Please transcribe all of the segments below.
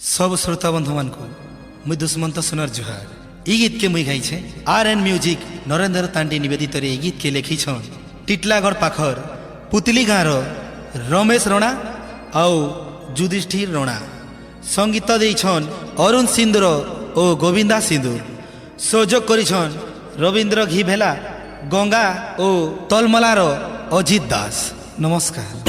सब श्रोता बंधु मान को मुई दुष्मंत सुनर जुहार। ई गीत के मुई गाइछे आर एन म्यूजिक नरेंद्र तांडी निवेदित रे। गीत के लेखी छन टिटलागढ़ पाखर पुतली गाँव रमेश रणा आउ युधिष्ठिर रणा। संगीत देइछन अरुण सिंदूर और गोविंदा सिंदूर। सहयोग करिछन रविंद्र घिभेला गंगा और तलमलार अजित दास। नमस्कार।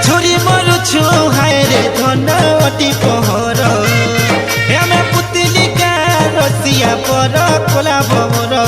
झुरी मरुछु हाय रे धन अति पहर हमें पुतली का रसिया पर कोला भमर।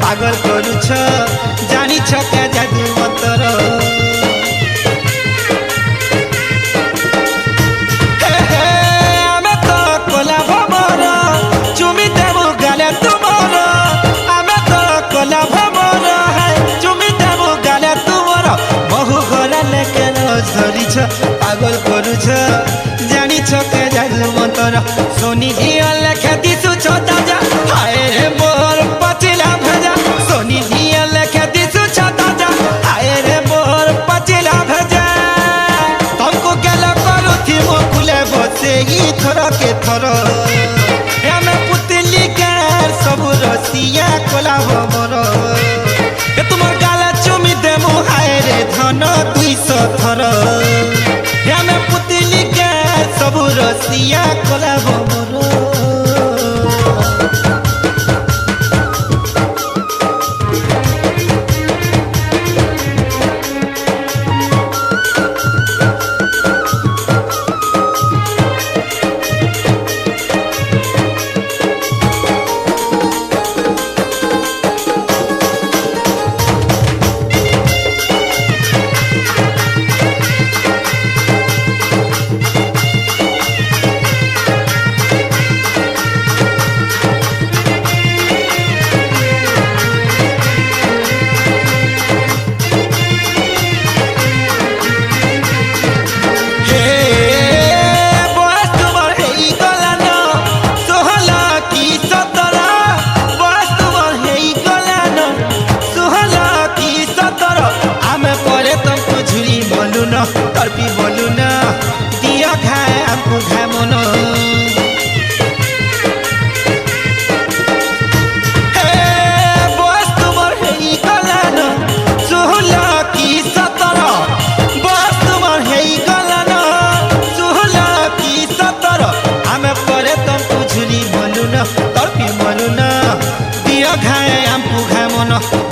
पागल करुछ जानी क्या जादू मंतर आमे तो कोला भमर चुमी देबु गाले तुमर। आमे तो कोला भमर चुमी देबु गाले तुमर। महु घरा लेके रोज धरिछ पागल करुछ जानी क्या जादू मंतर। सोनी हिया लेखे दिसु छोटा जा हाय रे मोर पचिला भेजा। सोनी हिया लेखे दिसु छोटा जा हाय रे मोर पचिला भेजा। तुमको गेला करू थी मो कुले बसे ई थर के थर हमें पुतली का सब रसिया कोला भमर। तुमर गाला चुमी देमु हाय रे धन 200 थर हमें पुतली का सब रसिया कोला भमर।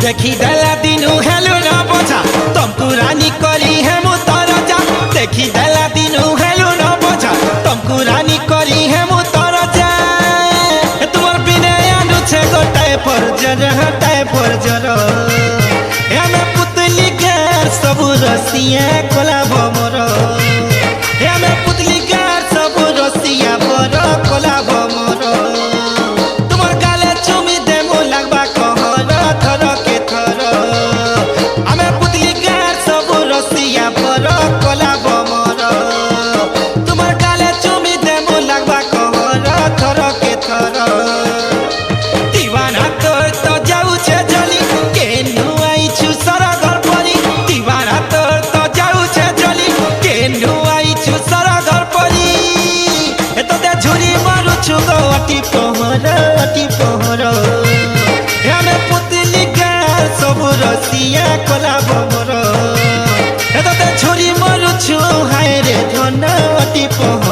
देखी देला दिनु हेलु न बोझा तुमको रानी करी है मुतर जा देखी देला दिनु हेलु न बोझा तुमको रानी करी है मुतर जा तुम्हार बिना आनु छे गोटाए परजर हटाए परजर हमें पुतली गार सब रसिया कोला भमर हमें पुतली गार सब रसिया बर कोला भमर तुम्हार गाले चुमी देमु लागबा कहर थर के थर हमें पुतली गार सब रसिया बर कोला भमर तुम्हार गाले चुमी देमु लागबा कहर थर के थर दीवाना तोर तो जाऊ छे जली केनु आइछु सारा घर परी दीवाना तोर तो जाऊ छे जली केनु आइछु सारा घर परी ए तो दे झुरी मारू छु गो अति पहर हमें पुतली गार सब रसिया कोला भमर ए तो दे झुरी मारू छु हाय रे धन अति पहर